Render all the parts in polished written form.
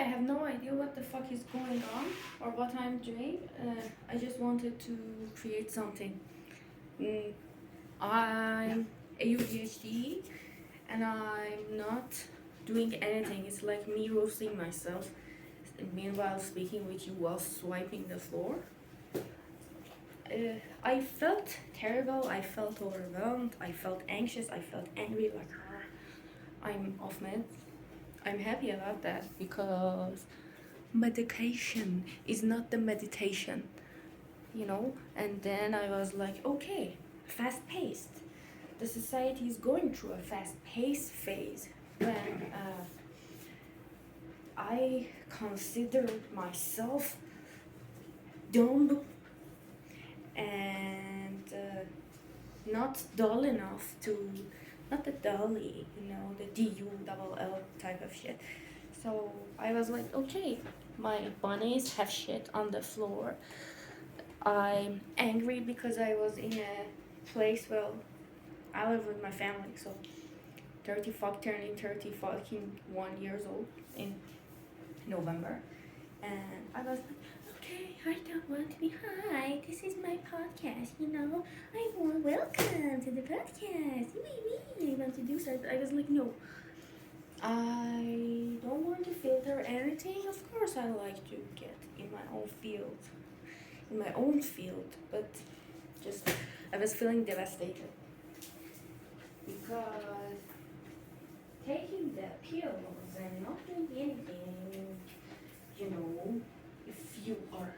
I have no idea what the fuck is going on or what I'm doing. I just wanted to create something. Mm, I'm ADHD and I'm not doing anything. It's like me roasting myself. Meanwhile, speaking with you while swiping the floor. I felt terrible. I felt overwhelmed. I felt anxious. I felt angry. Like I'm off meds. I'm happy about that because medication is not the meditation, you know. And then I was like, okay, fast paced. The society is going through a fast paced phase when I considered myself dumb and not dull enough to, not the dully, you know, the DULL type of shit. So I was like, okay, my bunnies have shit on the floor. I'm angry because I was in a place, well, I live with my family, so turning 30 fucking 1 years old in November. And I was like, okay, I don't want to be, hi, this is my podcast, you know, I want welcome to the podcast, I want to do so. I was like, no, I don't want to filter anything. Of course I like to get in my own field, but just, I was feeling devastated because taking the pills and not doing anything, you know, if you are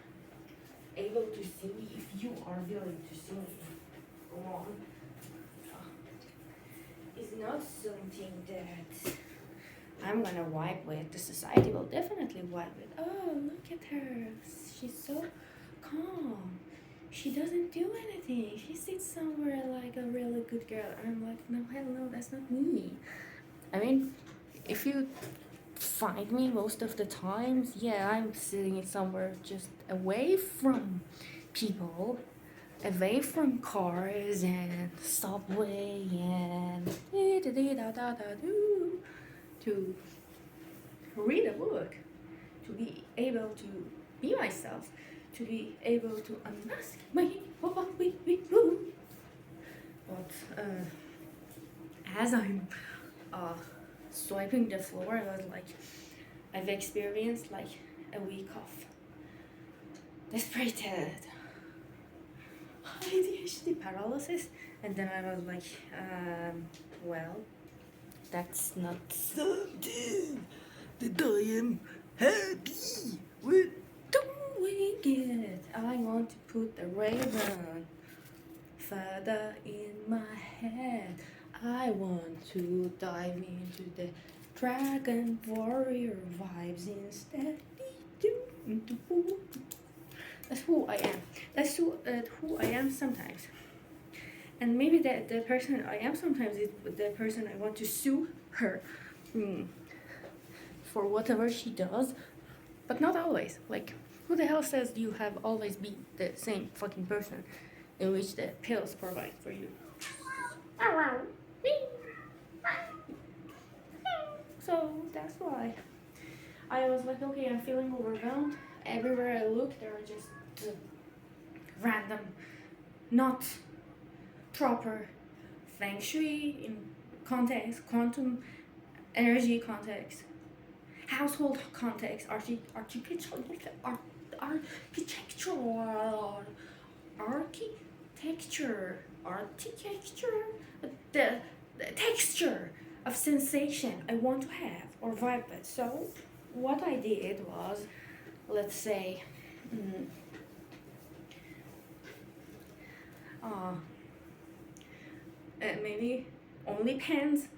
able to see me, if you are willing to see me, go on, is not something that I'm gonna wipe with. The society will definitely wipe it. Oh, look at her. She's so calm. She doesn't do anything. She sits somewhere like a really good girl. And I'm like, no, hell no, that's not me. I mean, if you find me most of the times, yeah, I'm sitting somewhere just away from people, away from cars and subway and to read a book, to be able to be myself, to be able to unmask my but as I'm swiping the floor, I was like, I've experienced like a week of desperate ADHD paralysis, and then I was like, well, that's not something that I am happy with doing it. I want to put the raven further in my head. I want to dive into the dragon warrior vibes instead. That's who I am. That's who I am sometimes. And maybe the person I am sometimes is the person I want to sue her for whatever she does, but not always. Like, who the hell says you have always been the same fucking person in which the pills provide for you? So that's why I was like, okay, I'm feeling overwhelmed. Everywhere I look, there are just random, not proper feng shui in context, quantum energy context, household context, architectural, the texture of sensation I want to have or vibe with. So what I did was, let's say, maybe only pens,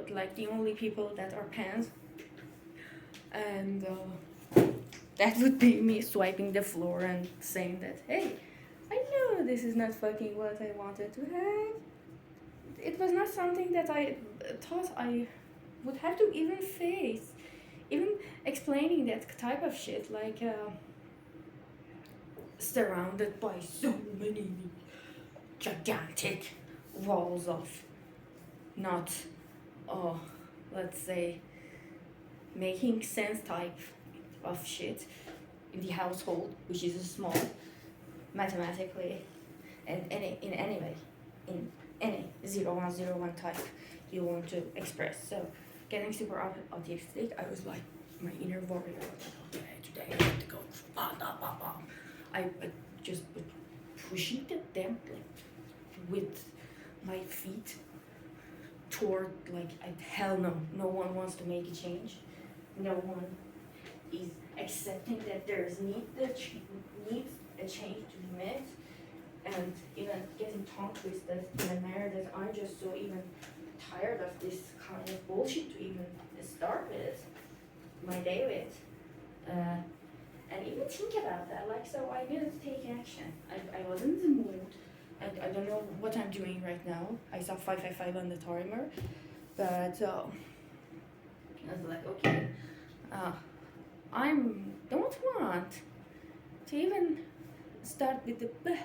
like the only people that are pens, and that would be me swiping the floor and saying that, hey, I know this is not fucking what I wanted to have. It was not something that I thought I would have to even face. Even explaining that type of shit, like surrounded by so many gigantic walls of not, let's say, making sense type of shit in the household, which is small mathematically, and in any way, in any 0101 type you want to express. So getting super autistic, I was like, my inner warrior was like, okay, today I have to go blah blah blah blah. I just pushing them like with my feet toward like hell no, no one wants to make a change, no one is accepting that there's needs a change to be made, and even getting tongue twisted in a manner that I'm just so even tired of this kind of bullshit to even start with my day with. And even think about that, like, so I didn't take action. I wasn't in the mood. I don't know what I'm doing right now. I saw 555 on the timer, but I was like, okay, I don't want to even start with the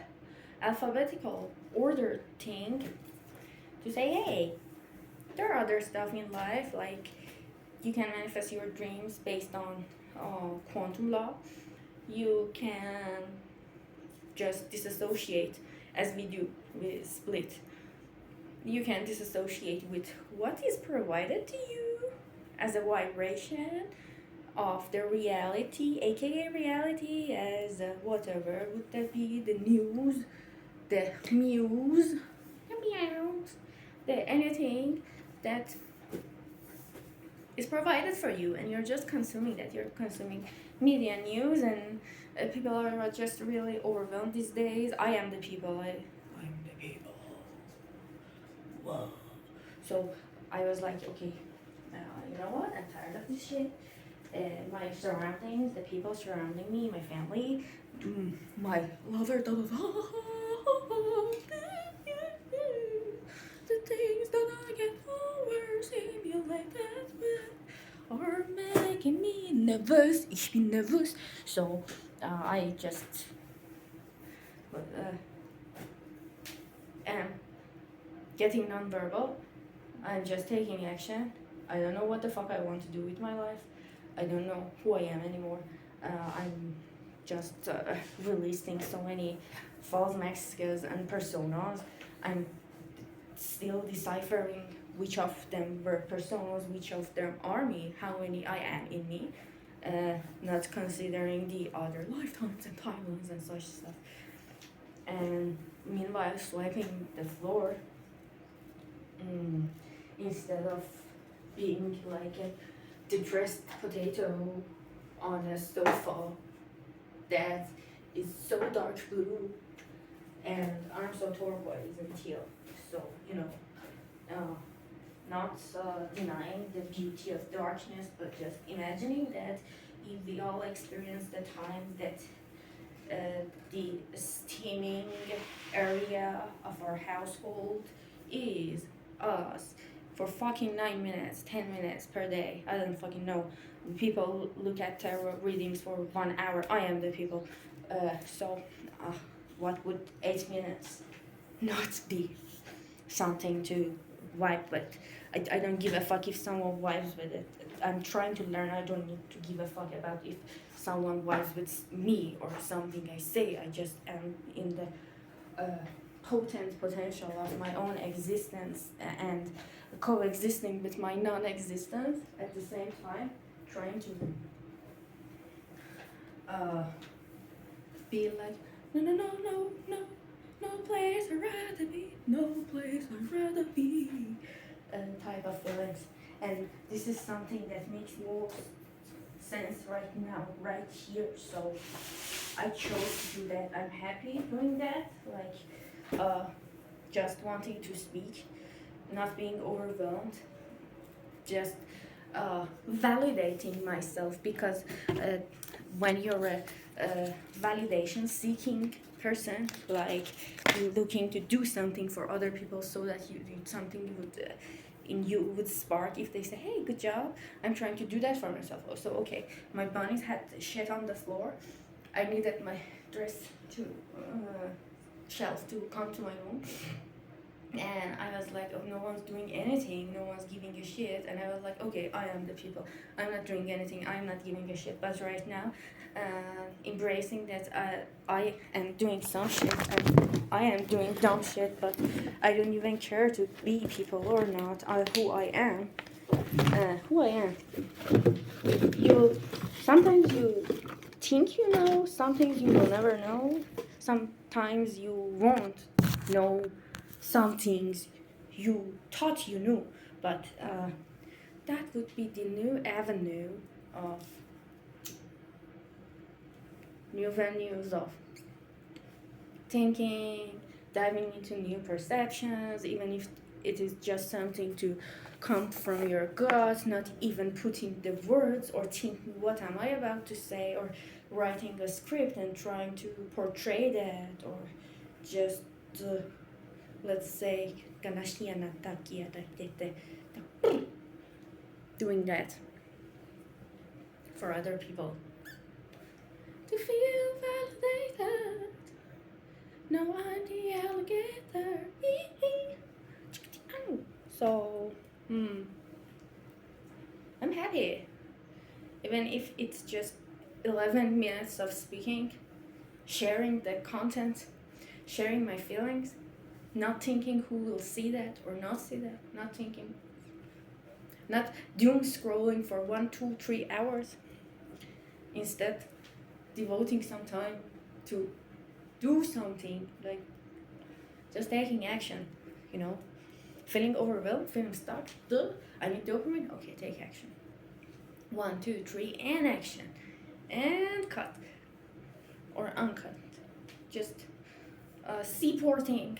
alphabetical order thing to say, hey, there are other stuff in life, like you can manifest your dreams based on quantum law. You can just disassociate, as we do with split. You can disassociate with what is provided to you as a vibration of the reality, aka reality, as whatever would that be, the news, the muse, the meows, the anything that is provided for you, and you're just consuming that. You're consuming media news, and people are just really overwhelmed these days. I am the people. I'm the people. Whoa. So I was like, okay, you know what? I'm tired of this shit. My surroundings, the people surrounding me, my family, my lover, the things that I get overstimulated with are making me nervous. Ich bin nervous. So I just am getting nonverbal. I'm just taking action. I don't know what the fuck I want to do with my life. I don't know who I am anymore. I'm just releasing so many false masks and personas. I'm still deciphering which of them were personas, which of them are me, how many I am in me, not considering the other lifetimes and timelines and such stuff. And meanwhile, swiping the floor instead of being like a depressed potato on a sofa that is so dark blue, and I'm so turquoise and teal. So, you know, not denying the beauty of darkness, but just imagining that if we all experience the time that the steaming area of our household is us for fucking 9 minutes, 10 minutes per day. I don't fucking know. People look at tarot readings for 1 hour. I am the people. So what would 8 minutes not be something to vibe with? I don't give a fuck if someone vibes with it. I'm trying to learn. I don't need to give a fuck about if someone vibes with me or something I say. I just am in the potent potential of my own existence and coexisting with my non-existence at the same time, trying to be like, no place I'd rather be, no place I'd rather be, type of feelings. And this is something that makes more sense right now, right here. So I chose to do that. I'm happy doing that, like just wanting to speak, not being overwhelmed, just validating myself, because when you're a validation seeking person, like you're looking to do something for other people so that something would in you would spark if they say, hey, good job. I'm trying to do that for myself also. Okay, my bunnies had shit on the floor. I needed my dress to shelf to come to my room. And I was like, oh, no one's doing anything, no one's giving a shit. And I was like, okay, I am the people. I'm not doing anything, I'm not giving a shit. But right now, embracing that I am doing some shit and I am doing dumb shit, but I don't even care to be people or not. Who I am. Who I am. Sometimes you think you know, sometimes you will never know. Sometimes you won't know some things you thought you knew, but that would be the new avenue of new venues of thinking, diving into new perceptions, even if it is just something to come from your gut, not even putting the words or thinking what am I about to say, or writing a script and trying to portray that, or just let's say doing that for other people to feel validated. No, I'm the alligator. So, I'm happy. Even if it's just 11 minutes of speaking, sharing the content, sharing my feelings, not thinking who will see that or not see that, not thinking, not doom scrolling for 1, 2, 3 hours. Instead, devoting some time to do something, like just taking action, feeling overwhelmed, feeling stuck. I need dopamine. Okay, take action. 1, 2, 3, and action, and cut or uncut. Just seaporting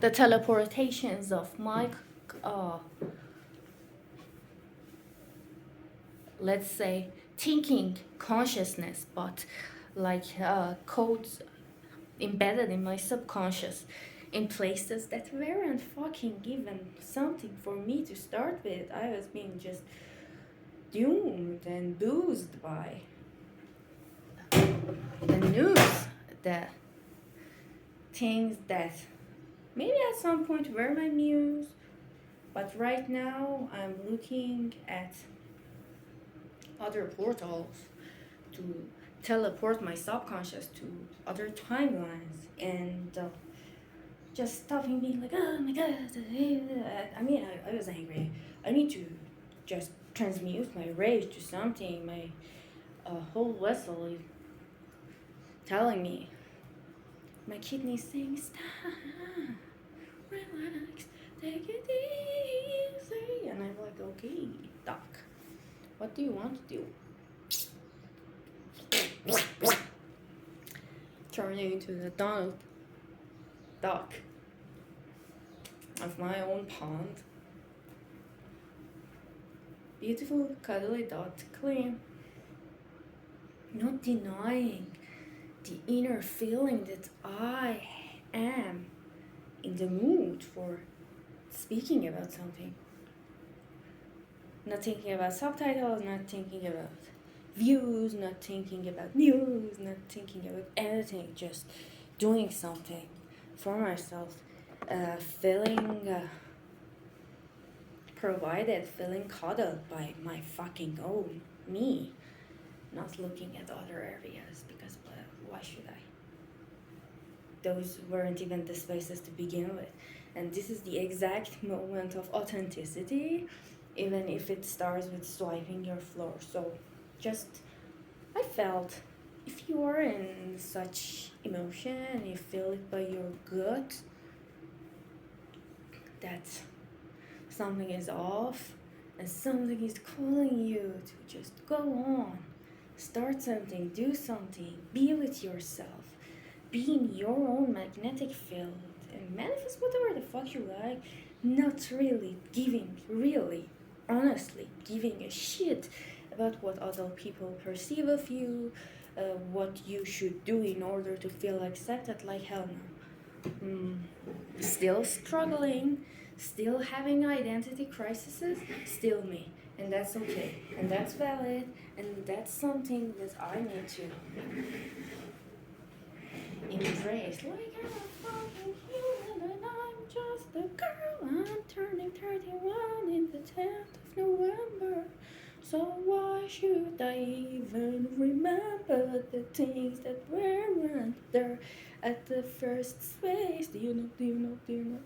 the teleportations of my, let's say, thinking consciousness, but like codes embedded in my subconscious in places that weren't fucking given something for me to start with. I was being just doomed and boozed by the news, the things that maybe at some point were my muse, but right now I'm looking at other portals to teleport my subconscious to other timelines, and just stopping being like, oh my god. I mean, I was angry. I need to just transmute my rage to something. My whole vessel is telling me, my kidneys saying, stop, relax, take it easy. And I'm like, okay, doc, what do you want to do? Turning into the Donald Duck of my own pond. Beautiful, cuddly dot, clean. Not denying the inner feeling that I am in the mood for speaking about something. Not thinking about subtitles, not thinking about views, not thinking about news, not thinking about anything, just doing something for myself, feeling provided, feeling cuddled by my fucking own me, not looking at other areas, because why should I? Those weren't even the spaces to begin with. And this is the exact moment of authenticity, even if it starts with swiping your floor. So I felt, if you are in such emotion and you feel it by your gut, that something is off and something is calling you to just go on, start something, do something, be with yourself, be in your own magnetic field and manifest whatever the fuck you like, not really honestly giving a shit about what other people perceive of you, what you should do in order to feel accepted. Like, hell no. Still struggling, still having identity crises, still me. And that's okay. And that's valid. And that's something that I need to embrace. Like, I'm a fucking human and I'm just a girl. I'm turning 31 in the 10th of November. So why should I even remember the things that weren't there at the first space? Do you know?